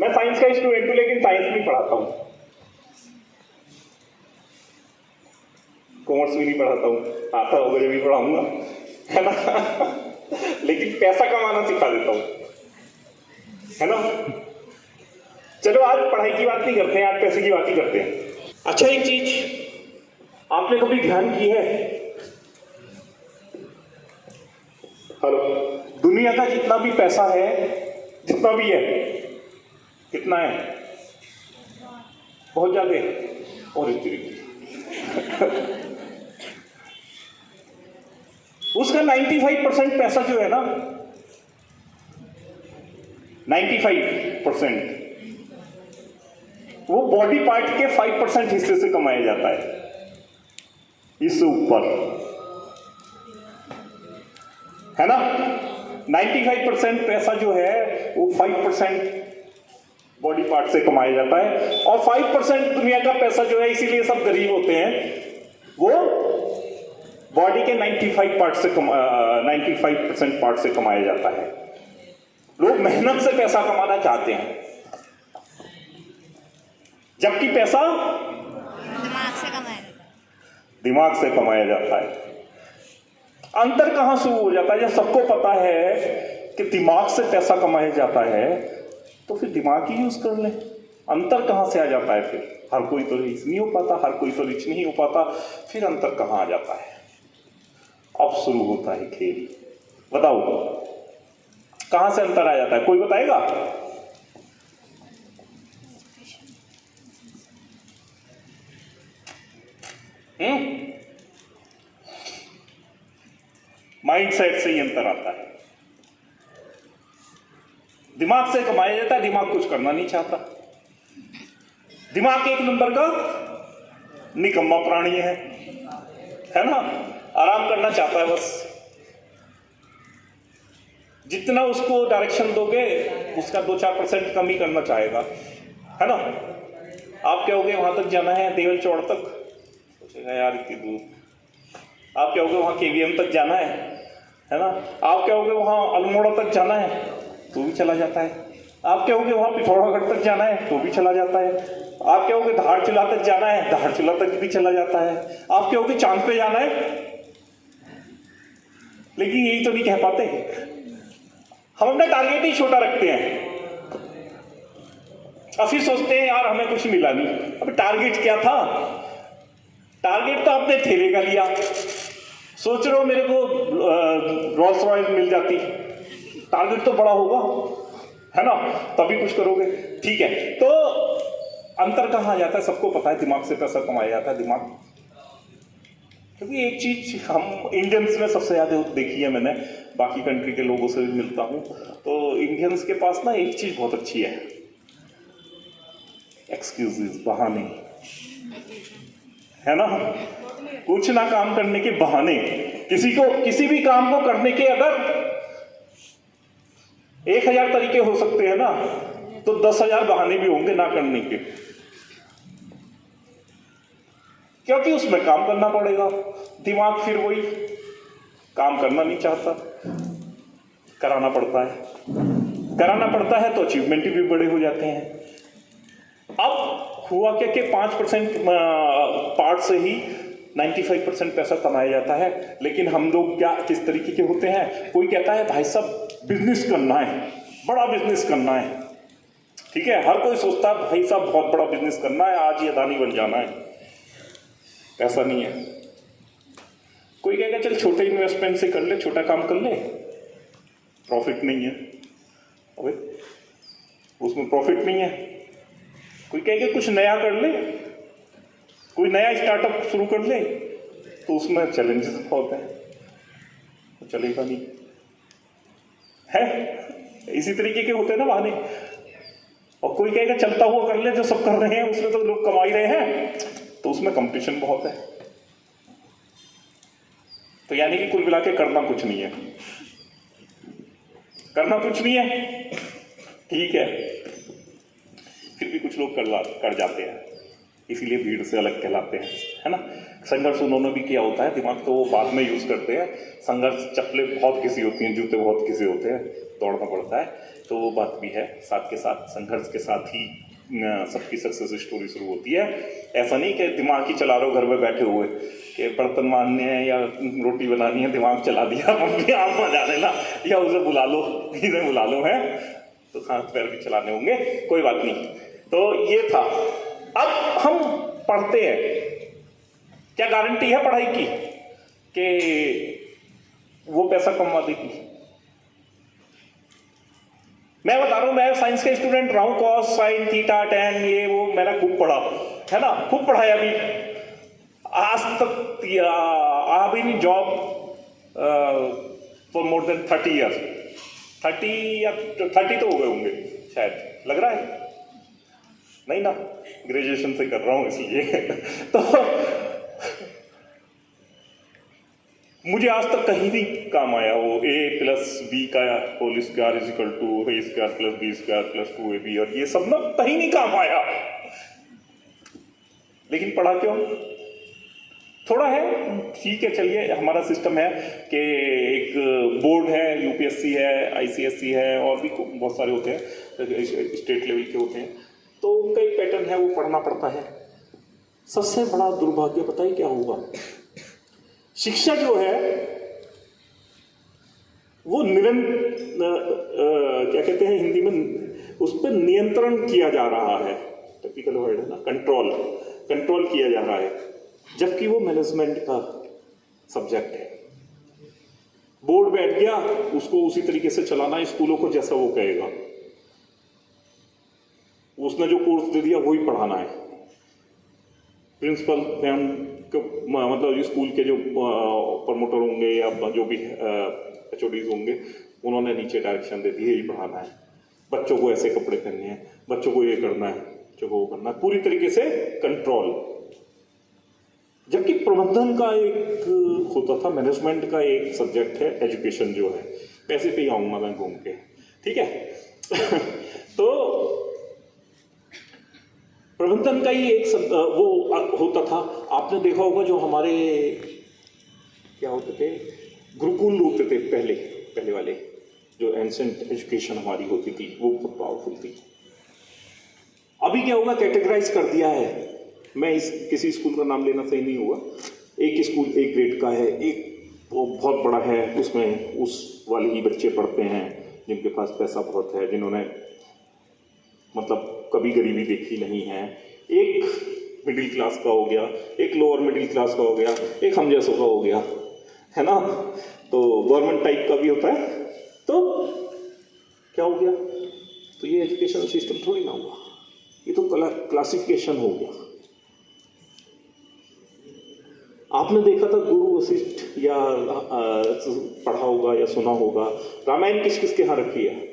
मैं साइंस का स्टूडेंट हूं लेकिन साइंस नहीं पढ़ाता हूं, कॉमर्स भी नहीं पढ़ाता हूं, आता होगा जब भी पढ़ाऊंगा, है ना। लेकिन पैसा कमाना सिखा देता हूं, है ना। चलो आज पढ़ाई की बात नहीं करते हैं, आज पैसे की बात ही करते हैं। अच्छा, एक चीज आपने कभी ध्यान की है, हेलो, दुनिया का जितना भी पैसा है, जितना भी है, कितना है? बहुत ज्यादा है। और इस तरीके उसका 95% पैसा जो है ना, 95% वो बॉडी पार्ट के 5% हिस्से से कमाया जाता है, इससे ऊपर, है ना। 95% पैसा जो है वो 5% बॉडी पार्ट से कमाया जाता है, और 5% दुनिया का पैसा जो है, इसीलिए सब गरीब होते हैं, वो बॉडी के 95% पार्ट से कमाया जाता है। लोग मेहनत से पैसा कमाना चाहते हैं, जबकि पैसा दिमाग से कमाया जाता है। अंतर कहां शुरू हो जाता है? जब सबको पता है कि दिमाग से पैसा कमाया जाता है, तो फिर दिमाग ही यूज कर ले। अंतर कहां से आ जाता है? फिर हर कोई तो रिच नहीं हो पाता, हर कोई तो रिच नहीं हो पाता, फिर अंतर कहां आ जाता है? अब शुरू होता है खेल। बताओ कहां से अंतर आ जाता है? कोई बताएगा? माइंडसेट से ही अंतर आता है। दिमाग से कमाया जाता है, दिमाग कुछ करना नहीं चाहता। दिमाग एक नंबर का निकम्मा प्राणी है ना, आराम करना चाहता है बस। जितना उसको डायरेक्शन दोगे, उसका 2-4% कम ही करना चाहेगा, है ना। आप कहोगे वहां तक जाना है, देवल चौड़ तक, सोचेगा यार इतनी दूर। आप कहोगे वहां केवीएम तक जाना है ना। आप कहोगे वहां अल्मोड़ा तक जाना है, तो भी चला जाता है। आप कहोगे वहां पिथौरागढ़ तक जाना है, तो भी चला जाता है। आप कहोगे धारचूला तक जाना है, धारचूला तक भी चला जाता है। आप कहोगे चांद पे जाना है, लेकिन यही तो नहीं कह पाते। हम अपना टारगेट ही छोटा रखते हैं, और फिर सोचते हैं यार हमें कुछ मिला नहीं। अब टारगेट क्या था? टारगेट तो आपने ठेले का लिया। सोच रहे हो मेरे को रोल्स रॉयस मिल जाती, टारगेट तो बड़ा होगा, है ना, तभी कुछ करोगे। ठीक है, तो अंतर कहां आ जाता है? सबको पता है दिमाग से पैसा कमाया जाता है, दिमाग। क्योंकि एक चीज हम इंडियंस में सबसे ज्यादा देखी है मैंने, बाकी कंट्री के लोगों से भी मिलता हूं, तो इंडियंस के पास ना एक चीज बहुत अच्छी है, एक्सक्यूजेस, बहाने, है ना। कुछ ना काम करने के बहाने। किसी भी काम को करने के अगर 1000 तरीके हो सकते हैं ना, तो 10,000 बहाने भी होंगे ना करने के, क्योंकि उसमें काम करना पड़ेगा। दिमाग फिर वही काम करना नहीं चाहता, कराना पड़ता है, तो अचीवमेंट भी बड़े हो जाते हैं। अब हुआ क्या कि 5% पार्ट से ही 95% पैसा कमाया जाता है। लेकिन हम लोग क्या किस तरीके के होते हैं? कोई कहता है भाई साहब बिजनेस करना है, बड़ा बिजनेस करना है, ठीक है। हर कोई सोचता है भाई साहब बहुत बड़ा बिजनेस करना है, आज ही अदानी बन जाना है। ऐसा नहीं है। कोई कहेगा चल छोटे इन्वेस्टमेंट से कर ले, छोटा काम कर ले, प्रॉफिट नहीं है, अबे उसमें प्रॉफिट नहीं है। कोई कहेगा कुछ नया कर ले, कोई नया स्टार्टअप शुरू कर ले, तो उसमें चैलेंजेस बहुत हैं, तो चलेगा नहीं है। इसी तरीके के होते हैं ना बहाने। और कोई कहेगा चलता हुआ कर ले, जो सब कर रहे हैं उसमें तो लोग कमा ही रहे हैं, तो उसमें कंपटीशन बहुत है। तो यानी कि कुल मिला के करना कुछ नहीं है, करना कुछ नहीं है, ठीक है। फिर भी कुछ लोग कर जाते हैं, इसीलिए भीड़ से अलग कहलाते हैं, है ना। संघर्ष उन्होंने भी किया होता है, दिमाग तो वो बाद में यूज करते हैं। संघर्ष, चप्पलें बहुत किसी होती हैं, जूते बहुत किसी होते हैं, दौड़ना पड़ता है। तो तो बात भी है, साथ के साथ संघर्ष के साथ ही सबकी सक्सेस स्टोरी शुरू होती है। ऐसा नहीं कि दिमाग ही चला रहे हो घर में बैठे हुए कि बर्तन मारने हैं या रोटी बनानी है, दिमाग चला दिया, मम्मी आप बजा देना या उसे बुला लो, इसे बुला लो, है तो हाथ पैर भी चलाने होंगे, कोई बात नहीं। तो ये था। अब हम पढ़ते हैं, क्या गारंटी है पढ़ाई की कि वो पैसा कमा देगी? मैं बता रहा हूं, मैं साइंस का स्टूडेंट रहा हूं, कॉस साइन थीटा टैन ये वो मैंने खूब पढ़ा है ना, खूब पढ़ाया। अभी आज तक I been in job for more than 30 years, 30 या 30 तो हो गए होंगे शायद, लग रहा है नहीं ना, ग्रेजुएशन से कर रहा हूं इसलिए तो मुझे आज तक कहीं नहीं काम आया वो a+b का whole square is equal to a square plus b square plus 2ab और ये सब ना कहीं नहीं काम आया। लेकिन पढ़ा क्यों? थोड़ा है, ठीक है, चलिए हमारा सिस्टम है कि एक बोर्ड है, यूपीएससी है, आईसीएससी है और भी बहुत सारे होते हैं, स्टेट लेवल के होते हैं, तो उनका एक पैटर्न है, वो पढ़ना पड़ता है। सबसे बड़ा दुर्भाग्य पता ही क्या होगा? शिक्षा जो है वो क्या कहते हैं हिंदी में, उस पर नियंत्रण किया जा रहा है, टेक्निकल वर्ड है ना, कंट्रोल किया जा रहा है, जबकि वो मैनेजमेंट का सब्जेक्ट है। बोर्ड बैठ गया, उसको उसी तरीके से चलाना है स्कूलों को जैसा वो कहेगा, उसने जो कोर्स दे दिया वही पढ़ाना है। प्रिंसिपल मैम को मतलब स्कूल के जो प्रमोटर होंगे या जो भी एचओडीज होंगे, उन्होंने नीचे डायरेक्शन दे दी है, यही पढ़ाना है, बच्चों को ऐसे कपड़े पहनने हैं, बच्चों को ये करना है, बच्चों को वो करना है, पूरी तरीके से कंट्रोल। जबकि प्रबंधन का एक होता था, मैनेजमेंट का एक सब्जेक्ट है एजुकेशन जो है। पैसे पे ही आऊंगा मैं घूम के, ठीक है तो प्रबंधन का ही एक वो होता था। आपने देखा होगा जो हमारे क्या होते थे, गुरुकुल होते थे पहले वाले, जो एंसेंट एजुकेशन हमारी होती थी, वो बहुत पावरफुल थी। अभी क्या होगा, कैटेगराइज कर दिया है। मैं किसी स्कूल का नाम लेना सही नहीं होगा, एक स्कूल एक ग्रेड का है, एक वो बहुत बड़ा है, उसमें उस वाले ही बच्चे पढ़ते हैं जिनके पास पैसा बहुत है, जिन्होंने मतलब कभी गरीबी देखी नहीं है। एक मिडिल क्लास का हो गया, एक लोअर मिडिल क्लास का हो गया, एक हम जैसों का हो गया, है ना, तो गवर्नमेंट टाइप का भी होता है। तो क्या हो गया, तो ये एजुकेशन सिस्टम थोड़ी ना हुआ, ये तो क्लासिफिकेशन हो गया। आपने देखा था गुरु वशिष्ठ या पढ़ा होगा या सुना होगा, रामायण किस किस के यहाँ रखी है?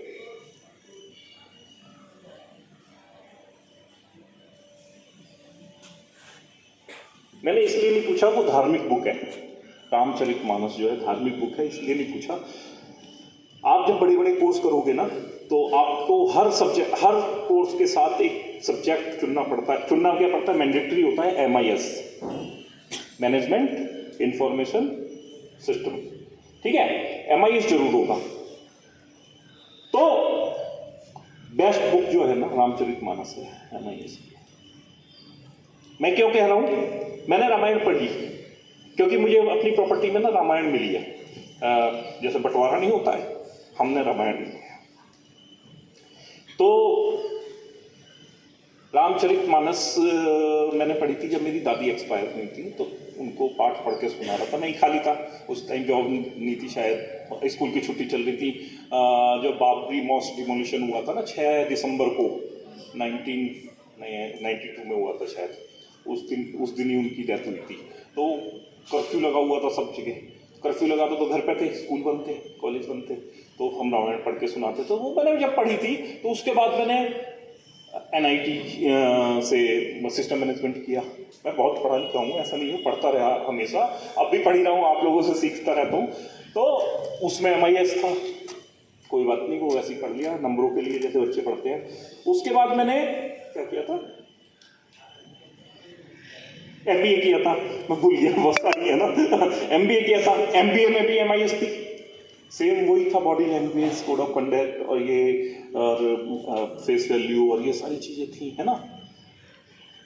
मैंने इसलिए नहीं पूछा, वो धार्मिक बुक है, रामचरितमानस जो है धार्मिक बुक है, इसलिए नहीं पूछा। आप जब बड़े बड़े कोर्स करोगे ना, तो आपको हर कोर्स के साथ एक सब्जेक्ट चुनना पड़ता है। चुनना क्या पड़ता है, मैंडेटरी होता है MIS, मैनेजमेंट इंफॉर्मेशन सिस्टम, ठीक है, MIS जरूर होगा। तो बेस्ट बुक जो है ना रामचरितमानस है, MIS। मैं क्यों कह रहा हूं, मैंने रामायण पढ़ी क्योंकि मुझे अपनी प्रॉपर्टी में ना रामायण मिली है। जैसे बंटवारा नहीं होता है, हमने रामायण लिया। तो रामचरितमानस मैंने पढ़ी थी जब मेरी दादी एक्सपायर हुई थी, तो उनको पाठ पढ़ के सुना रहा था। मैं ही खाली था उस टाइम, जॉब नहीं थी शायद, स्कूल की छुट्टी चल रही थी। जो बाबरी मॉस्क डिमोलिशन हुआ था ना 6 दिसंबर को 1992 में हुआ था शायद, उस दिन ही उनकी डेथ हुई थी। तो कर्फ्यू लगा हुआ था सब जगह, कर्फ्यू लगा था तो घर पे थे, स्कूल बंद थे, कॉलेज बंद थे, तो हम रामायण पढ़ के सुनाते। तो वो मैंने जब पढ़ी थी, तो उसके बाद मैंने NIT से सिस्टम मैनेजमेंट किया। मैं बहुत पढ़ा लिखा हूँ, ऐसा नहीं है, पढ़ता रहा हमेशा, अब भी पढ़ ही रहा हूँ, आप लोगों से सीखता रहता हूँ। तो उसमें MIS था, कोई बात नहीं, वो वैसे ही पढ़ लिया नंबरों के लिए जैसे बच्चे पढ़ते हैं। उसके बाद मैंने क्या किया था, MBA किया था, मैं भूल गया, बहुत सारी है ना MBA किया था। MBA में भी MIS थी, सेम वही था, body language, code of conduct और ये और फेस वैल्यू और ये सारी चीज़ें थी, है ना,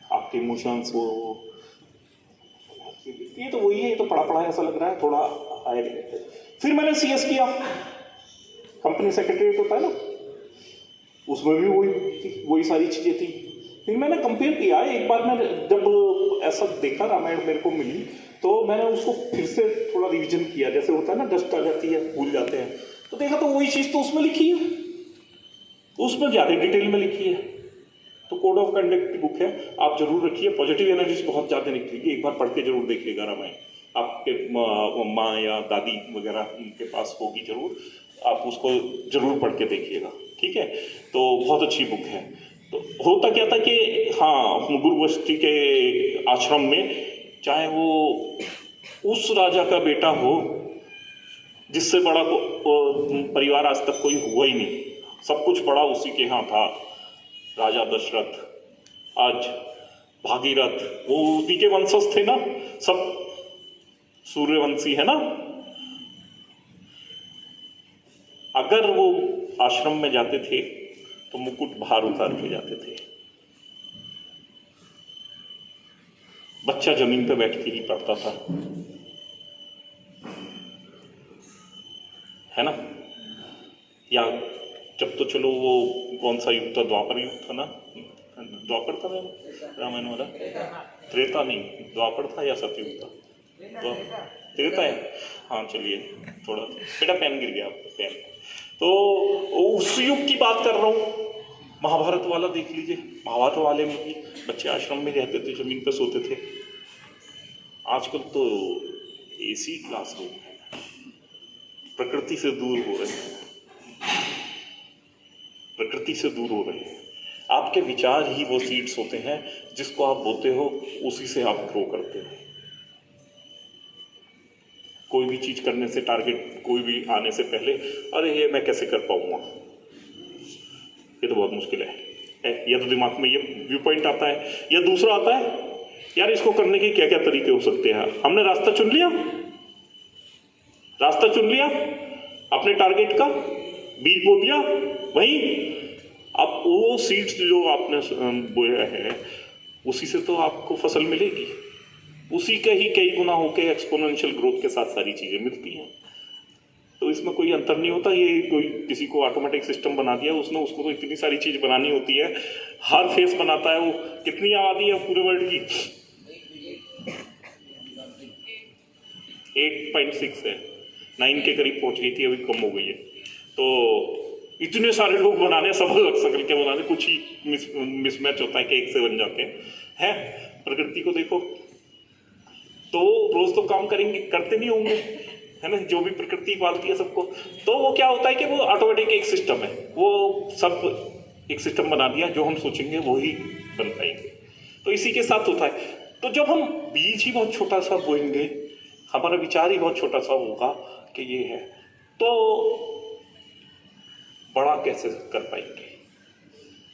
आपके इमोशंस वो, ये तो वही है, ये तो पढ़ा पढ़ा ऐसा लग रहा है, थोड़ा हायर। फिर मैंने CS किया, कंपनी सेक्रेटरी होता है ना, उसमें भी वही सारी चीज़ें थी। फिर मैंने कंपेयर किया, एक बार मैं जब ऐसा देखा रामायण मेरे को मिली तो मैंने उसको फिर से थोड़ा रिवीजन किया, जैसे होता है ना डस्ट आ जाती है, भूल जाते हैं, तो देखा तो वही चीज़ तो उसमें लिखी है, उसमें ज़्यादा डिटेल में लिखी है। तो कोड ऑफ कंडक्ट की बुक है, आप जरूर रखिए, पॉजिटिव एनर्जी बहुत ज़्यादा निकलेगी, एक बार पढ़ के जरूर देखिएगा रामायण, आपके माँ या दादी वगैरह उनके पास होगी जरूर, आप उसको जरूर पढ़ के देखिएगा, ठीक है। तो बहुत अच्छी बुक है। तो होता क्या था कि हाँ, गुरु वशिष्ठ के आश्रम में, चाहे वो उस राजा का बेटा हो जिससे बड़ा परिवार आज तक कोई हुआ ही नहीं, सब कुछ बड़ा उसी के यहाँ था, राजा दशरथ, आज भागीरथ, वो उसी के वंशज थे ना, सब सूर्यवंशी है ना। अगर वो आश्रम में जाते थे तो मुकुट बाहर उतार के जाते थे, बच्चा जमीन पे बैठ के ही पढ़ता था, है ना। या जब तो चलो वो कौन सा युग था, द्वापर युग था ना, द्वापर था रामायण वाला, त्रेता नहीं, द्वापर था या सतयुग था, त्रेता है, हाँ चलिए, थोड़ा बेटा पेन गिर गया आपका पेन। तो उस युग की बात कर रहा हूँ, महाभारत वाला देख लीजिए, महाभारत वाले में भी बच्चे आश्रम में रहते थे, जमीन पर सोते थे। आजकल तो AC क्लासरूम है, प्रकृति से दूर हो रहे हैं, प्रकृति से दूर हो रहे हैं। आपके विचार ही वो सीड्स होते हैं, जिसको आप बोते हो उसी से आप ग्रो करते हो। कोई भी चीज करने से, टारगेट कोई भी आने से पहले, अरे ये मैं कैसे कर पाऊंगा, ये तो बहुत मुश्किल है, या तो दिमाग में ये व्यू पॉइंट आता है, या दूसरा आता है, यार इसको करने के क्या क्या तरीके हो सकते हैं। हमने रास्ता चुन लिया, रास्ता चुन लिया, अपने टारगेट का बीज बो दिया, वही अब वो सीड्स जो आपने बोया है उसी से तो आपको फसल मिलेगी, उसी के ही कई गुना होके एक्सपोनेंशियल ग्रोथ के साथ सारी चीजें मिलती हैं। तो इसमें कोई अंतर नहीं होता, ये कोई किसी को ऑटोमेटिक सिस्टम बना दिया उसने, उसको तो इतनी सारी चीज बनानी होती है, हर फेस बनाता है वो। कितनी आबादी है पूरे वर्ल्ड की? 8.6 है, 9 के करीब पहुंच गई थी, अभी कम हो गई है। तो इतने सारे लोग बनाने, सब अलग शक्ल के बनाने, कुछ ही मिसमैच होता है कि एक से बन जाते हैं। प्रकृति को देखो, तो रोज तो काम करेंगे, करते नहीं होंगे, है ना, जो भी प्रकृति पालती है सबको। तो वो क्या होता है कि वो ऑटोमेटिक एक सिस्टम है, वो सब एक सिस्टम बना दिया, जो हम सोचेंगे वो ही बन पाएंगे। तो इसी के साथ होता है। तो जब हम बीज ही बहुत छोटा सा बोएंगे, हमारा विचार ही बहुत छोटा सा होगा कि ये है, तो बड़ा कैसे कर पाएंगे।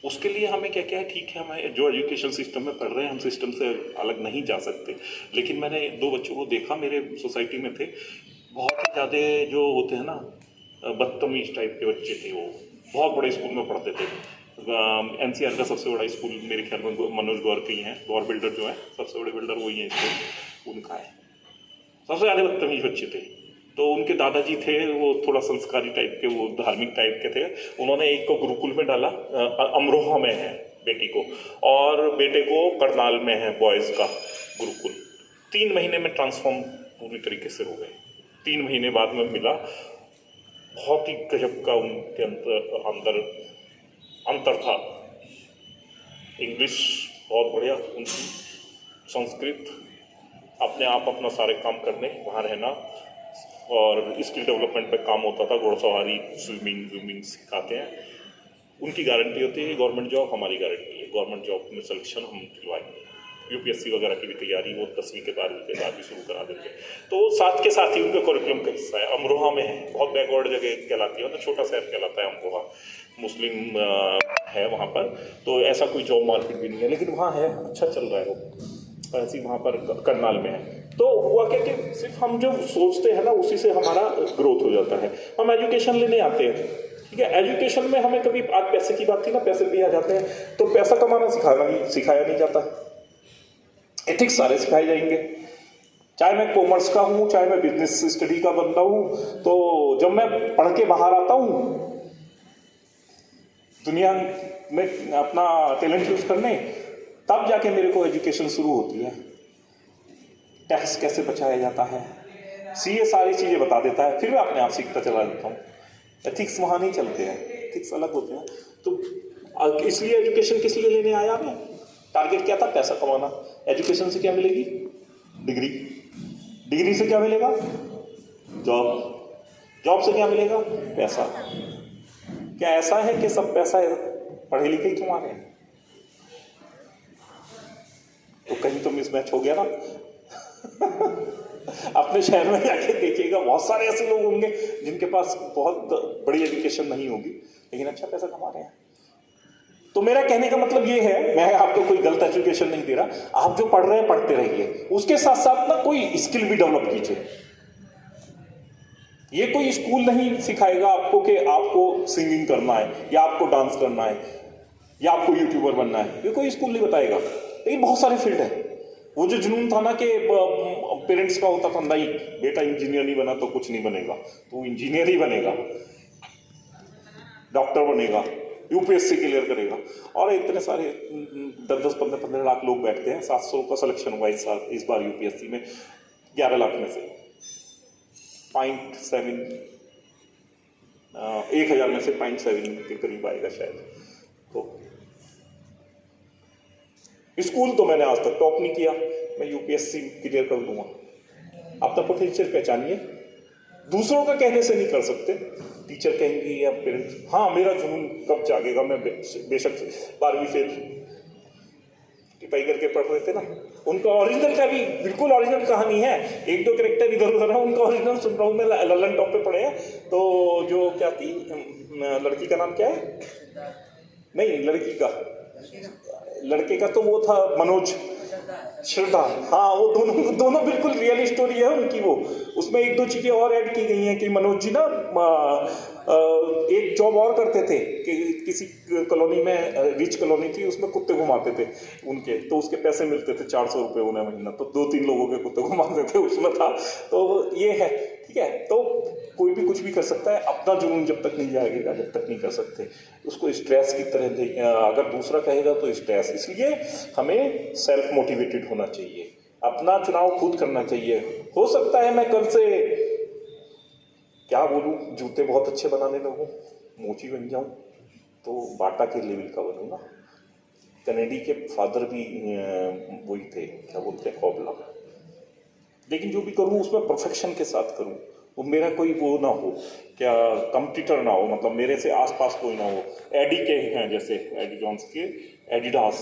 उसके लिए हमें क्या क्या है, ठीक है, हमें जो एजुकेशन सिस्टम में पढ़ रहे हैं, हम सिस्टम से अलग नहीं जा सकते। लेकिन मैंने 2 बच्चों को देखा, मेरे सोसाइटी में थे, बहुत ही ज़्यादा जो होते हैं ना बदतमीज टाइप के बच्चे थे। वो बहुत बड़े स्कूल में पढ़ते थे, NCR का सबसे बड़ा स्कूल मेरे ख्याल में मनोज गौर के ही हैं, गौर बिल्डर जो है, सबसे बड़े बिल्डर वही हैं स्कूल, उनका है। सबसे ज़्यादा बदतमीज बच्चे थे। तो उनके दादाजी थे वो थोड़ा संस्कारी टाइप के, वो धार्मिक टाइप के थे। उन्होंने एक को गुरुकुल में डाला, अमरोहा में है बेटी को, और बेटे को करनाल में है बॉयज़ का गुरुकुल। 3 महीने में ट्रांसफॉर्म पूरी तरीके से हो गए। 3 महीने बाद में मिला, बहुत ही गजब का उनके अंदर अंतर था। इंग्लिश बहुत बढ़िया उनकी, संस्कृत, अपने आप अपना सारे काम करने, वहाँ रहना, और स्किल डेवलपमेंट पे काम होता था, घोड़सवारी, स्विमिंग सिखाते हैं। उनकी गारंटी होती है गवर्नमेंट जॉब, हमारी गारंटी है गवर्नमेंट जॉब में सिलेक्शन हम दिलवाएंगे। UPSC वगैरह की भी तैयारी वो 10वीं के 12वीं के बाद भी शुरू करा देंगे। तो साथ के साथ ही उनके करिकुलम का हिस्सा है। अमरोहा में है, बहुत बैकवर्ड जगह कहलाती है, मतलब छोटा शहर कहलाता है अमरोहा, मुस्लिम है वहाँ पर। तो ऐसा कोई जॉब मार्केट भी नहीं है, लेकिन वहाँ है, अच्छा चल रहा है वो। ऐसी वहाँ पर करनाल में है। तो हुआ क्या कि सिर्फ हम जो सोचते हैं ना उसी से हमारा ग्रोथ हो जाता है। हम एजुकेशन लेने आते हैं, ठीक है, एजुकेशन में हमें कभी, आज पैसे की बात थी ना, पैसे भी आ जाते हैं, तो पैसा कमाना सिखाया नहीं जाता। एथिक्स सारे सिखाए जाएंगे, चाहे मैं कॉमर्स का हूं, चाहे मैं बिजनेस स्टडी का बंदा हूं। तो जब मैं पढ़ के बाहर आता हूं दुनिया में अपना टैलेंट यूज करने, तब जाके मेरे को एजुकेशन शुरू होती है। टैक्स कैसे बचाया जाता है, सीए सारी चीजें बता देता है, फिर मैं अपने आप सीखता चला जाता हूँ। एथिक्स वहाँ नहीं चलते हैं, एथिक्स अलग होते हैं। तो इसलिए एजुकेशन किस लिए लेने आया मैं? टारगेट क्या था? पैसा कमाना। एजुकेशन से क्या मिलेगी? डिग्री। डिग्री से क्या मिलेगा? जॉब। जॉब से क्या मिलेगा? पैसा। क्या ऐसा है कि सब पैसा पढ़े लिखे ही कमा रहे हैं? तो कहीं तो मिसमैच हो गया ना। अपने शहर में जाके देखिएगा, बहुत सारे ऐसे लोग होंगे जिनके पास बहुत बड़ी एजुकेशन नहीं होगी लेकिन अच्छा पैसा कमा रहे हैं। तो मेरा कहने का मतलब ये है, मैं आपको कोई गलत एजुकेशन नहीं दे रहा, आप जो पढ़ रहे हैं पढ़ते रहिए, उसके साथ साथ ना कोई स्किल भी डेवलप कीजिए। ये कोई स्कूल नहीं सिखाएगा आपको कि आपको सिंगिंग करना है या आपको डांस करना है या आपको यूट्यूबर बनना है, ये कोई स्कूल नहीं बताएगा। लेकिन बहुत सारे फील्ड है। वो जो जुनून था ना कि पेरेंट्स का होता था, नहीं बेटा इंजीनियर नहीं बना तो कुछ नहीं बनेगा, तो वो इंजीनियर ही बनेगा, डॉक्टर बनेगा, यूपीएससी क्लियर करेगा। और इतने सारे 10-15 लाख लोग बैठते हैं, 700 का सिलेक्शन हुआ इस बार यूपीएससी में, 11 लाख में से 0.7 1000 में से 0.7 के करीब आएगा शायद। तो स्कूल तो मैंने आज तक टॉप नहीं किया, मैं यूपीएससी क्लियर कर दूंगा। अपना पोटेंशियल पहचानिए, दूसरों का कहने से नहीं कर सकते। टीचर कहेंगे या पेरेंट्स, हाँ मेरा जुनून कब जागेगा, मैं बेशक 12वीं फेल टिपाई करके पढ़ रहे थे ना, उनका ओरिजिनल का भी बिल्कुल ओरिजिनल कहानी है। 1-2 कैरेक्टर इधर उधर है, उनका ओरिजिनल सुन रहा हूँ मैं। ललन टॉप पे पढ़े हैं। तो जो क्या थी लड़की का नाम क्या है, नहीं लड़की का, लड़के का तो वो था मनोज, श्रद्धा, हाँ वो दोनों बिल्कुल रियल स्टोरी है उनकी। वो उसमें 1-2 चीजें और ऐड की गई हैं कि मनोज जी ना एक जॉब और करते थे कि किसी कॉलोनी में, रिच कॉलोनी थी, उसमें कुत्ते घुमाते थे उनके, तो उसके पैसे मिलते थे 400 रुपये उन्हें महीना, तो 2-3 लोगों के कुत्ते घुमाते थे उसमें था। तो ये है, ठीक है। तो कोई भी कुछ भी कर सकता है, अपना जुनून जब तक नहीं जाएगा जब तक नहीं कर सकते। उसको स्ट्रेस की तरह अगर दूसरा कहेगा तो स्ट्रेस। इसलिए हमें सेल्फ मोटिवेटेड होना चाहिए, अपना चुनाव खुद करना चाहिए। हो सकता है मैं कल से क्या बोलूं, जूते बहुत अच्छे बनाने लगूं, मोची बन जाऊं, तो बाटा के लेवल का बनूं ना। कनेडी के फादर भी वही थे, क्या बोलते हैं, कॉबला। लेकिन जो भी करूं उसमें परफेक्शन के साथ करूं, वो मेरा कोई वो ना हो, क्या कंपटीटर ना हो, मतलब मेरे से आसपास कोई ना हो। एडी के हैं जैसे, एडी जॉन्स के एडिडास,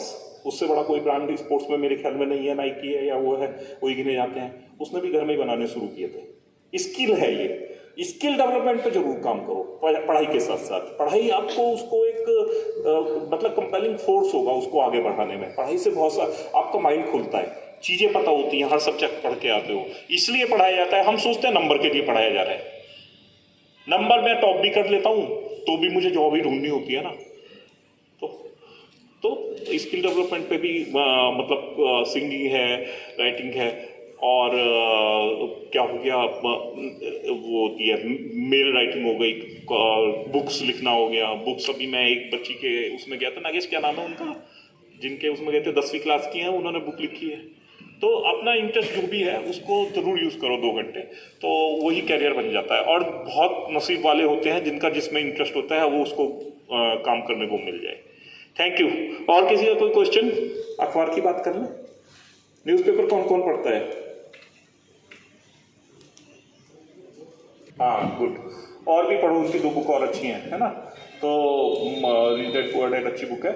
उससे बड़ा कोई ब्रांड स्पोर्ट्स में मेरे ख्याल में नहीं है, नाइकी है या वो है, वही गिने जाते हैं। उसने भी घर में ही बनाने शुरू किए थे। स्किल है ये, स्किल डेवलपमेंट पे जरूर काम करो पढ़ाई के साथ साथ। पढ़ाई आपको उसको एक मतलब कंपेलिंग फोर्स होगा उसको आगे बढ़ाने में। पढ़ाई से बहुत सा आपका माइंड खुलता है, चीजें पता होती हैं, हर सब्जेक्ट पढ़ के आते हो, इसलिए पढ़ाया जाता है। हम सोचते हैं नंबर के लिए पढ़ाया जा रहा है, नंबर मैं टॉप भी कर लेता हूं तो भी मुझे जॉब ही ढूंढनी होती है ना। तो स्किल डेवलपमेंट पे भी मतलब सिंगिंग है, राइटिंग है, और क्या हो गया, वो होती है मेल राइटिंग हो गई, बुक्स लिखना हो गया। बुक्स अभी मैं एक बच्ची के उसमें गया था, नागेश क्या नाम है उनका, जिनके उसमें गए थे 10वीं क्लास की हैं, उन्होंने बुक लिखी है। तो अपना इंटरेस्ट जो भी है उसको जरूर यूज करो 2 घंटे, तो वही कैरियर बन जाता है। और बहुत नसीब वाले होते हैं जिनका जिसमें इंटरेस्ट होता है वो उसको काम करने को मिल जाए। Thank you. और किसी का कोई क्वेश्चन? अखबार की बात कर लें, न्यूज़पेपर कौन कौन पढ़ता है? हाँ गुड। और भी पढ़ो, उसकी 2 बुक और अच्छी हैं, है ना। तो रीड दैट पुअर डैड अच्छी बुक है।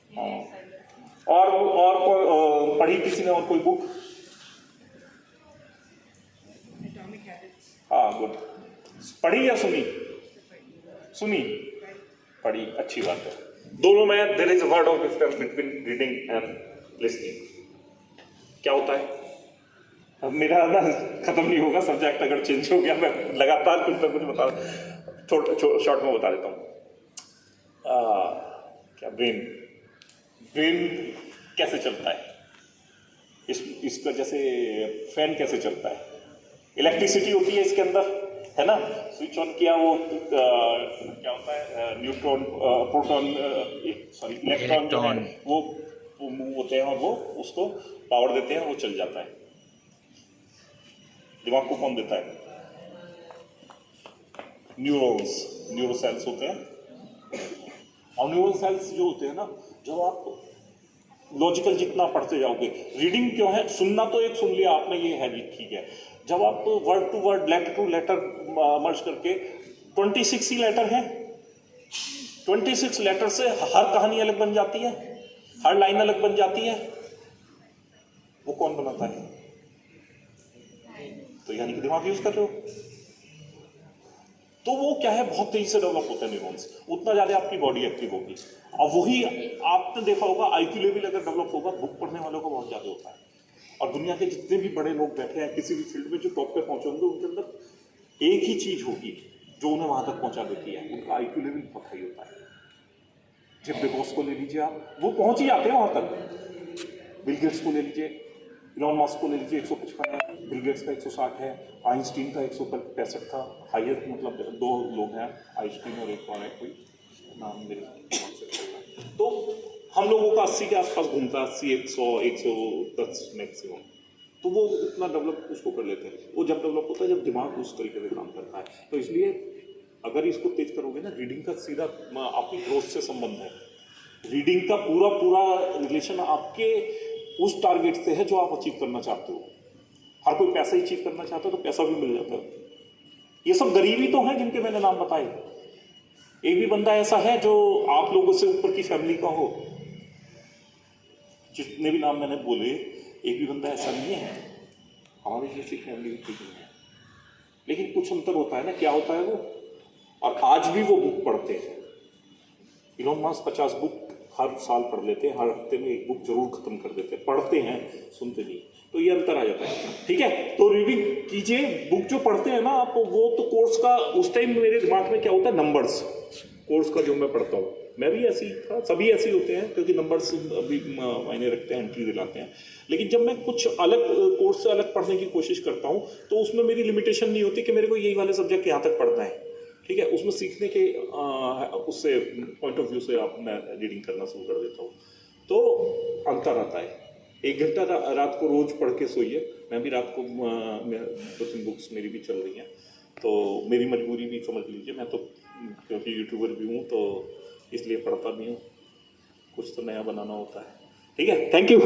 हाँ, और पढ़ी किसी ने और कोई बुक? हाँ गुड। पढ़ी या सुनी? सुनी, पढ़ी, अच्छी बात है। दोनों में there is a word of difference between reading and listening. क्या होता है? अब मेरा ना खत्म नहीं होगा सब्जेक्ट, अगर चेंज हो गया मैं लगातार कुछ ना कुछ बता, शॉर्ट में बता देता हूँ। क्या ब्रेन कैसे चलता है? इसका जैसे फैन कैसे चलता है, इलेक्ट्रिसिटी होती है इसके अंदर, है ना? स्विच ऑन किया, वो क्या होता है, न्यूट्रॉन, प्रोटॉन, सॉरी इलेक्ट्रॉन जो है वो मूव होते हैं और वो उसको पावर देते हैं, वो चल जाता है। दिमाग को कौन देता है? न्यूरॉन्स, न्यूरोसेल्स होते हैं। और न्यूरोसेल्स जो होते हैं ना, जब आप लॉजिकल जितना पढ़ते जाओगे, रीडिंग क्यों है, सुनना तो एक सुन लिया आपने, ये है जी ठीक है, जब आप word to word, letter to letter merge करके 26 ही लेटर हैं, 26 लेटर से हर कहानी अलग बन जाती है, हर लाइन अलग बन जाती है, वो कौन बनाता है? तो यानी कि दिमाग यूज कर रहे हो। तो वो क्या है, बहुत तेजी से डेवलप होते हैं न्यूरॉन्स, उतना ज्यादा आपकी बॉडी एक्टिव होगी। और वही आपने देखा होगा, आईक्यू लेवल अगर डेवलप होगा, बुक पढ़ने वालों का बहुत ज्यादा होता है। और दुनिया के जितने भी बड़े लोग बैठे हैं किसी भी फील्ड में, जो टॉप पे पहुंचे होंगे, उनके अंदर एक ही चीज होगी जो उन्हें वहां तक पहुंचा देती है, उनका आईक्यू लेवल बहुत हाई होता है। जेफ बेजोस को ले लीजिए आप, वो पहुंच ही जाते हैं वहां तक। बिल गेट्स को ले लीजिए, इलॉन मस्क को ले लीजिए, 155 है, बिल गेट्स का 160 है, आइंस्टीन का 165 था, हाईएस्ट, मतलब 2 लोग हैं, आइंस्टीन और एक और है, कोई नाम मेरे दिमाग से चल रहा है। तो हम लोगों का 80 के आसपास घूमता है, 80, 100, 110 मैक्सिमम। तो वो इतना डेवलप उसको कर लेते हैं। वो जब डेवलप होता है जब दिमाग उस तरीके से काम करता है। तो इसलिए अगर इसको तेज करोगे ना, रीडिंग का सीधा आपकी ग्रोथ से संबंध है। रीडिंग का पूरा रिलेशन आपके उस टारगेट से है जो आप अचीव करना चाहते हो। हर कोई पैसा अचीव करना चाहता है तो पैसा भी मिल जाता है। ये सब गरीबी तो है जिनके मैंने नाम बताए। एक भी बंदा ऐसा है जो आप लोगों से ऊपर की फैमिली का हो, जितने भी नाम मैंने बोले, एक भी बंदा ऐसा नहीं है। हमारी जैसी फैमिली भी ठीक नहीं है, लेकिन कुछ अंतर होता है ना। क्या होता है वो? और आज भी वो बुक पढ़ते हैं। इलॉन मस्क 50 बुक हर साल पढ़ लेते हैं, हर हफ्ते में एक बुक जरूर खत्म कर देते हैं। पढ़ते हैं, सुनते नहीं। तो ये अंतर आ जाता है, ठीक है। तो रीडिंग कीजिए, बुक जो पढ़ते हैं ना आप, वो तो कोर्स का उस टाइम मेरे दिमाग में क्या होता है, नंबर्स, कोर्स का जो मैं पढ़ता हूँ, मैं भी ऐसे ही था, सभी ऐसे ही होते हैं, क्योंकि नंबर्स अभी मायने रखते हैं, एंट्री दिलाते हैं। लेकिन जब मैं कुछ अलग कोर्स से अलग पढ़ने की कोशिश करता हूँ, तो उसमें मेरी लिमिटेशन नहीं होती कि मेरे को यही वाले सब्जेक्ट यहाँ तक पढ़ना है, ठीक है। उसमें सीखने के उससे पॉइंट ऑफ व्यू से आप मैं रीडिंग करना शुरू कर देता हूँ, तो अंतर आता है। 1 घंटा रात को रोज पढ़ के सोइए। मैं भी रात को 2-3 बुक्स मेरी भी चल रही हैं, तो मेरी मजबूरी भी समझ लीजिए। मैं तो क्योंकि यूट्यूबर भी हूँ, तो इसलिए पढ़ता भी हूँ। कुछ तो नया बनाना होता है, ठीक है। Thank you.